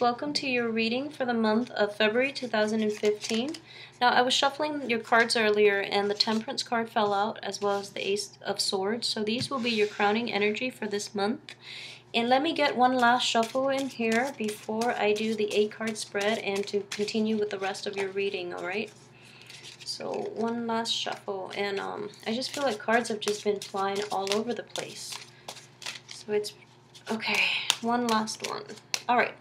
Welcome to your reading for the month of February 2015. Now, I was shuffling your cards earlier and the Temperance card fell out as well as the Ace of Swords. So these will be your crowning energy for this month. And let me get one last shuffle in here before I do the 8-card spread and to continue with the rest of your reading, alright? So one last shuffle, and I just feel like cards have just been flying all over the place. So it's, okay, one last one. Alright.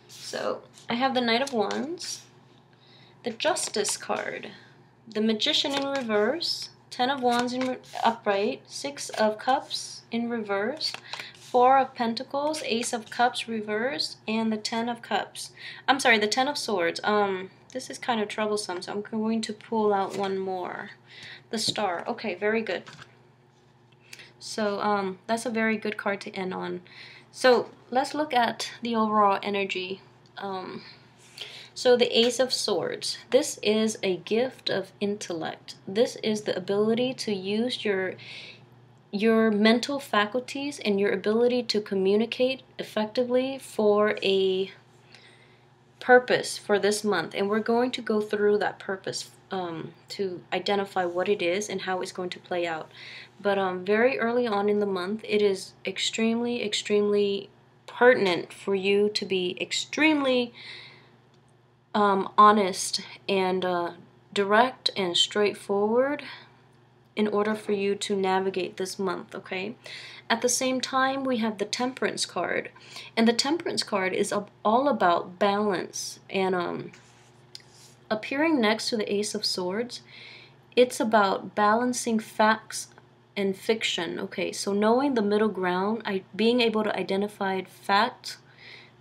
So, I have the Knight of Wands, the Justice card, the Magician in reverse, 10 of Wands in upright, 6 of Cups in reverse, 4 of Pentacles, Ace of Cups reverse, and the 10 of Cups. I'm sorry, the 10 of Swords. This is kind of troublesome, so I'm going to pull out one more. The Star. Okay, very good. So, that's a very good card to end on. So, let's look at the overall energy. So the Ace of Swords, this is a gift of intellect. This is the ability to use your mental faculties and your ability to communicate effectively for a purpose for this month. And we're going to go through that purpose to identify what it is and how it's going to play out. But very early on in the month, it is extremely pertinent for you to be extremely honest and direct and straightforward in order for you to navigate this month, okay? At the same time, we have the Temperance card. And the Temperance card is all about balance. And appearing next to the Ace of Swords, it's about balancing facts and fiction, okay? So knowing the middle ground, being able to identify facts,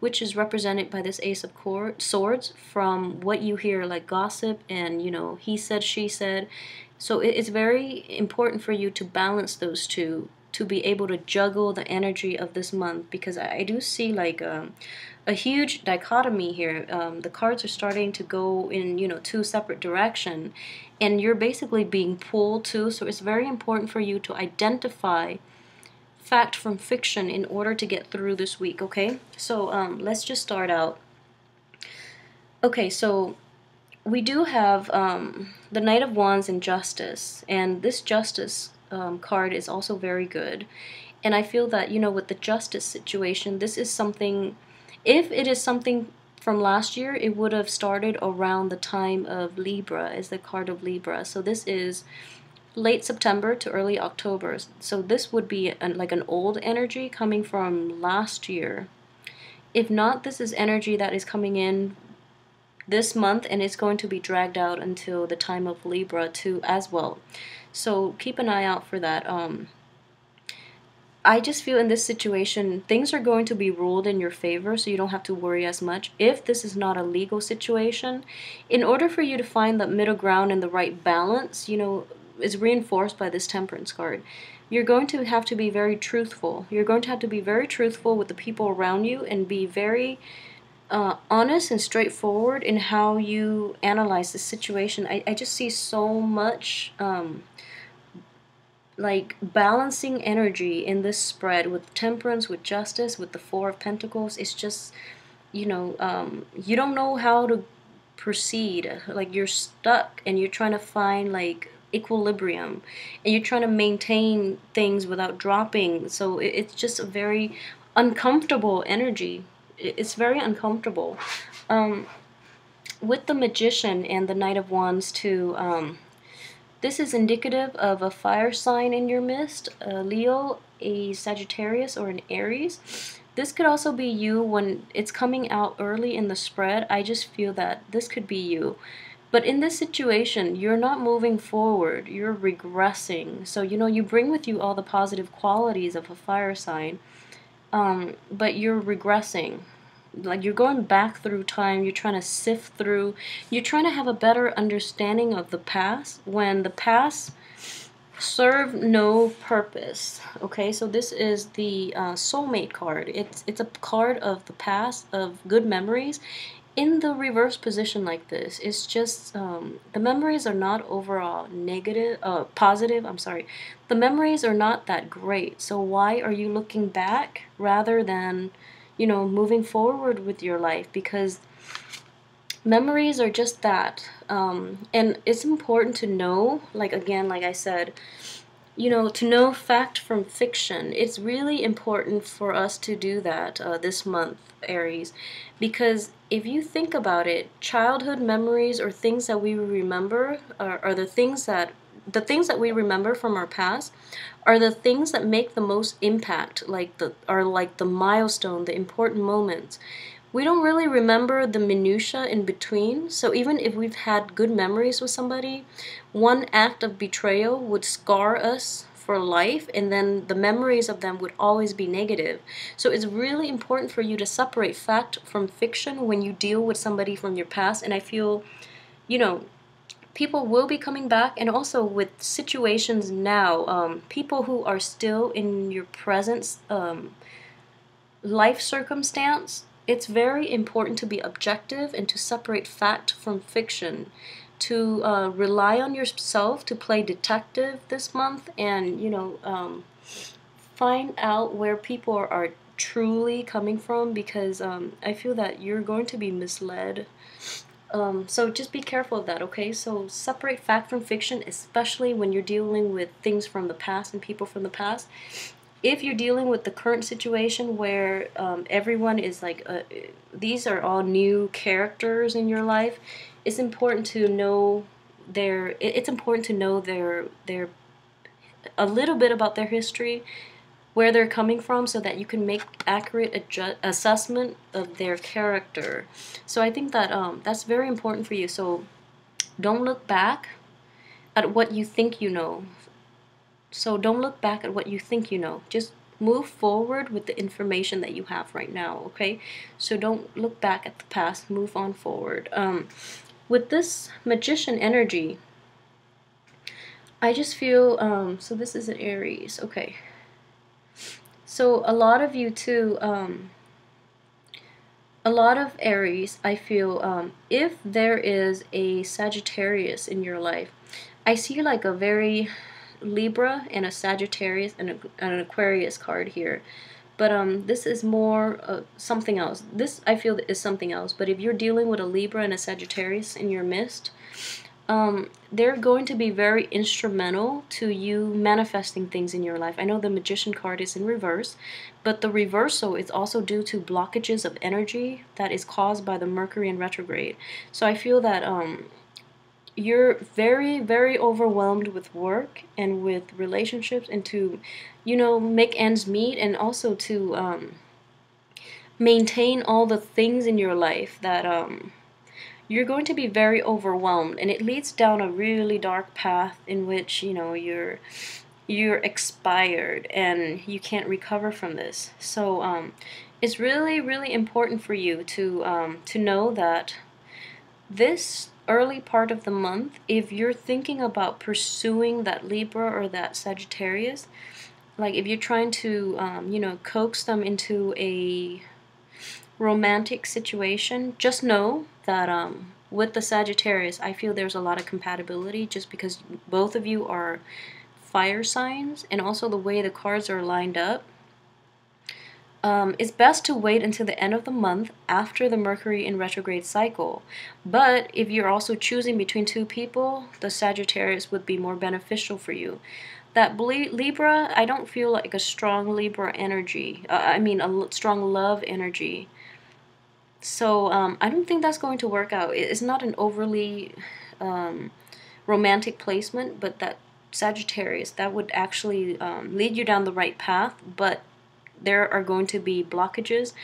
which is represented by this Ace of Swords, from what you hear, like gossip and, you know, he said, she said. So it's very important for you to balance those two, to be able to juggle the energy of this month, because I do see like a huge dichotomy here. The cards are starting to go in, you know, two separate directions, and you're basically being pulled too. So it's very important for you to identify fact from fiction in order to get through this week, okay? So let's just start out. Okay, so we do have the Knight of Wands and Justice, and this Justice card is also very good. And I feel that, you know, with the Justice situation, this is something, if it is something from last year, it would have started around the time of Libra, as the card of Libra. So this is late September to early October. So this would be like an old energy coming from last year. If not, this is energy that is coming in this month, and it's going to be dragged out until the time of Libra too as well. So keep an eye out for that. I just feel in this situation, things are going to be ruled in your favor, so you don't have to worry as much. If this is not a legal situation, in order for you to find the middle ground and the right balance, you know, is reinforced by this Temperance card. You're going to have to be very truthful. You're going to have to be very truthful with the people around you and be very honest and straightforward in how you analyze the situation. I just see so much like balancing energy in this spread with Temperance, with Justice, with the Four of Pentacles. It's just, you know, you don't know how to proceed. Like you're stuck and you're trying to find like equilibrium, and you're trying to maintain things without dropping. So it's just a very uncomfortable energy. It's very uncomfortable. With the Magician and the Knight of Wands too, this is indicative of a fire sign in your midst, a Leo, a Sagittarius, or an Aries. This could also be you when it's coming out early in the spread. I just feel that this could be you. But in this situation, you're not moving forward, you're regressing. So, you know, you bring with you all the positive qualities of a fire sign, but you're regressing. Like you're going back through time, you're trying to sift through, you're trying to have a better understanding of the past when the past served no purpose. Okay, so this is the soulmate card. It's a card of the past, of good memories. In the reverse position like this, it's just the memories are not overall positive. I'm sorry, the memories are not that great. So why are you looking back rather than, moving forward with your life, because memories are just that. And it's important to know, like, again, like I said, to know fact from fiction. It's really important for us to do that this month, Aries, because if you think about it, childhood memories or things that we remember are the things that we remember from our past are the things that make the most impact, like the milestone, the important moments. We don't really remember the minutia in between. So even if we've had good memories with somebody, one act of betrayal would scar us for life, and then the memories of them would always be negative. So it's really important for you to separate fact from fiction when you deal with somebody from your past. And I feel, you know, people will be coming back, and also with situations now, people who are still in your present life circumstance, it's very important to be objective and to separate fact from fiction, to rely on yourself to play detective this month, and find out where people are truly coming from, because I feel that you're going to be misled. So just be careful of that, okay? So separate fact from fiction, especially when you're dealing with things from the past and people from the past. If you're dealing with the current situation where everyone is like, these are all new characters in your life, it's important to know it's important to know their a little bit about their history, where they're coming from, so that you can make accurate assessment of their character. So I think that that's very important for you. So don't look back at what you think you know. So don't look back at what you think you know. Just move forward with the information that you have right now, okay? So don't look back at the past, move on forward. With this magician energy, I just feel, so this is an Aries, okay. So a lot of you too, a lot of Aries, I feel, if there is a Sagittarius in your life, I see like a very Libra and a Sagittarius and an Aquarius card here. But this is more something else. This, I feel, is something else. But if you're dealing with a Libra and a Sagittarius in your midst, they're going to be very instrumental to you manifesting things in your life. I know the Magician card is in reverse, but the reversal is also due to blockages of energy that is caused by the Mercury in retrograde. So I feel that you're very, very overwhelmed with work and with relationships, and to, make ends meet, and also to maintain all the things in your life that you're going to be very overwhelmed, and it leads down a really dark path in which you're expired and you can't recover from this. So it's really, really important for you to know that this early part of the month, if you're thinking about pursuing that Libra or that Sagittarius, like if you're trying to coax them into a romantic situation, just know that with the Sagittarius, I feel there's a lot of compatibility, just because both of you are fire signs, and also the way the cards are lined up. It's best to wait until the end of the month after the Mercury in retrograde cycle. But if you're also choosing between two people, the Sagittarius would be more beneficial for you. That Libra, I don't feel like a strong Libra energy. I mean, a strong love energy. So I don't think that's going to work out. It's not an overly romantic placement, but that Sagittarius, that would actually lead you down the right path, but there are going to be blockages,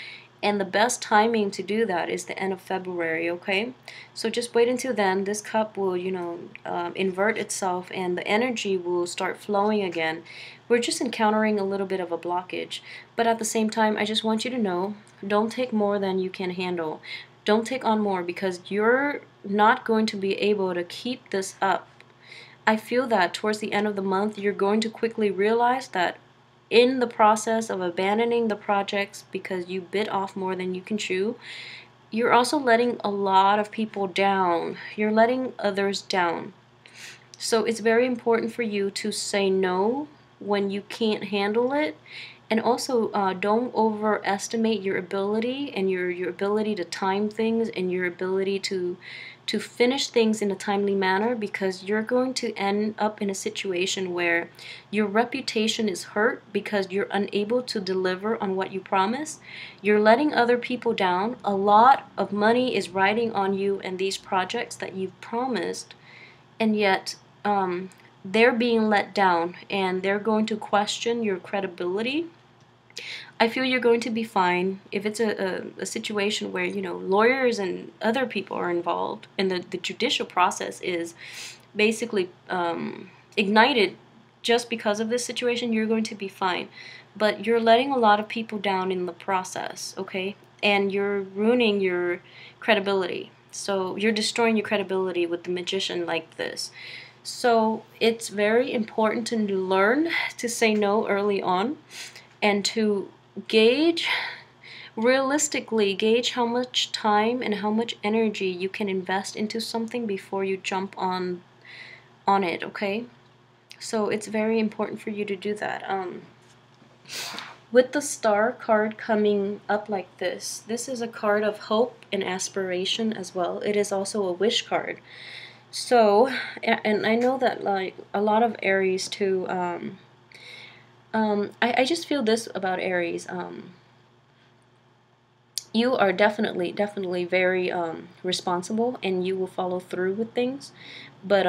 and the best timing to do that is the end of February, okay? So just wait until then. This cup will, invert itself, and the energy will start flowing again. We're just encountering a little bit of a blockage, but at the same time, I just want you to know, don't take more than you can handle. Don't take on more, because you're not going to be able to keep this up. I feel that towards the end of the month, you're going to quickly realize that in the process of abandoning the projects because you bit off more than you can chew, you're also letting a lot of people down. You're letting others down. So it's very important for you to say no when you can't handle it, And also, don't overestimate your ability and your ability to time things and your ability to finish things in a timely manner, because you're going to end up in a situation where your reputation is hurt because you're unable to deliver on what you promise. You're letting other people down. A lot of money is riding on you and these projects that you've promised, and yet they're being let down and they're going to question your credibility. I feel you're going to be fine. If it's a situation where, lawyers and other people are involved and the judicial process is basically ignited just because of this situation, you're going to be fine. But you're letting a lot of people down in the process, okay? And you're ruining your credibility. So you're destroying your credibility with the magician like this. So it's very important to learn to say no early on, and to realistically gauge how much time and how much energy you can invest into something before you jump on it, okay? So it's very important for you to do that. With the star card coming up like this is a card of hope and aspiration as well. It is also a wish card. So, and I know that like a lot of Aries too, I just feel this about Aries. You are definitely very responsible, and you will follow through with things. But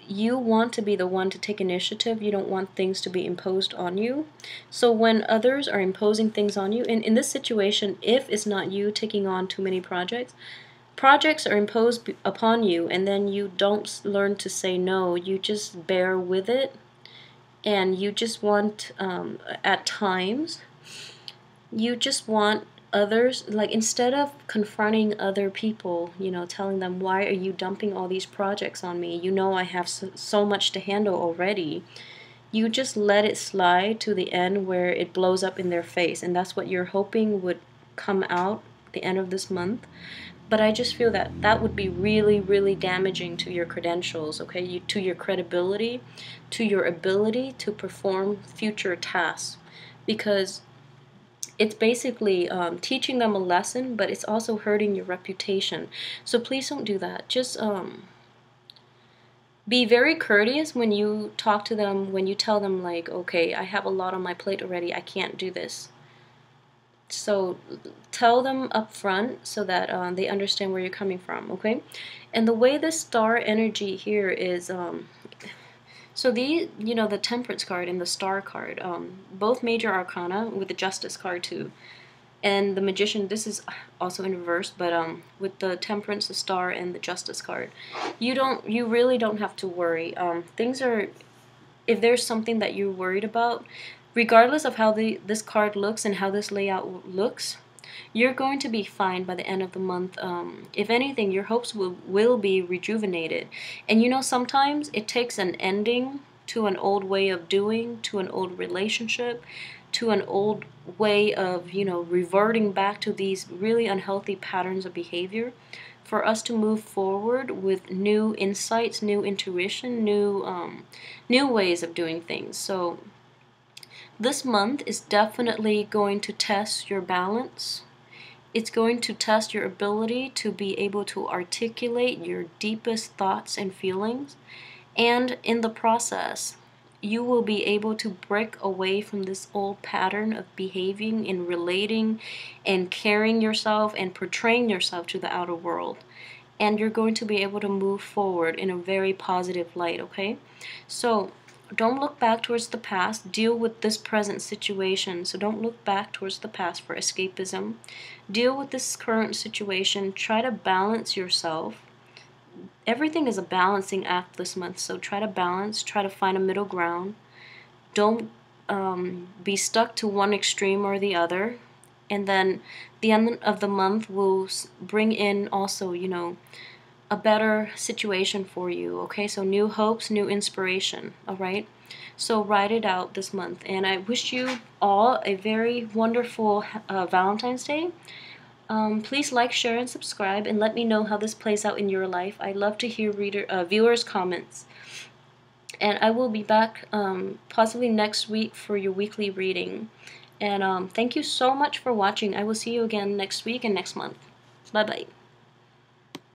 you want to be the one to take initiative. You don't want things to be imposed on you. So when others are imposing things on you, in this situation, if it's not you taking on too many projects are imposed upon you, and then you don't learn to say no. You just bear with it, and you just want, at times, you just want others, like instead of confronting other people, telling them, why are you dumping all these projects on me? I have so much to handle already. You just let it slide to the end where it blows up in their face, and that's what you're hoping would come out the end of this month. But I just feel that that would be really, really damaging to your credentials, okay? To your credibility, to your ability to perform future tasks. Because it's basically teaching them a lesson, but it's also hurting your reputation. So please don't do that. Just be very courteous when you talk to them, when you tell them, like, okay, I have a lot on my plate already, I can't do this. So tell them up front so that they understand where you're coming from, okay? And the way this star energy here is, so the Temperance card and the Star card, both major arcana with the Justice card too. And the Magician, this is also in reverse, but with the Temperance, the Star, and the Justice card, you really don't have to worry. Things are, if there's something that you're worried about, regardless of how this card looks and how this layout looks, you're going to be fine by the end of the month. If anything, your hopes will be rejuvenated. And sometimes it takes an ending to an old way of doing, to an old relationship, to an old way of, reverting back to these really unhealthy patterns of behavior, for us to move forward with new insights, new intuition, new ways of doing things. So this month is definitely going to test your balance. It's going to test your ability to be able to articulate your deepest thoughts and feelings. And in the process, you will be able to break away from this old pattern of behaving and relating and carrying yourself and portraying yourself to the outer world. And you're going to be able to move forward in a very positive light, okay? So don't look back towards the past. Deal with this present situation. So don't look back towards the past for escapism. Deal with this current situation. Try to balance yourself. Everything is a balancing act this month, so try to balance, try to find a middle ground. Don't be stuck to one extreme or the other. And then the end of the month will bring in also, a better situation for you, okay? So new hopes, new inspiration, all right? So ride it out this month. And I wish you all a very wonderful Valentine's Day. Please like, share, and subscribe, and let me know how this plays out in your life. I love to hear viewers' comments. And I will be back possibly next week for your weekly reading. And thank you so much for watching. I will see you again next week and next month. Bye-bye.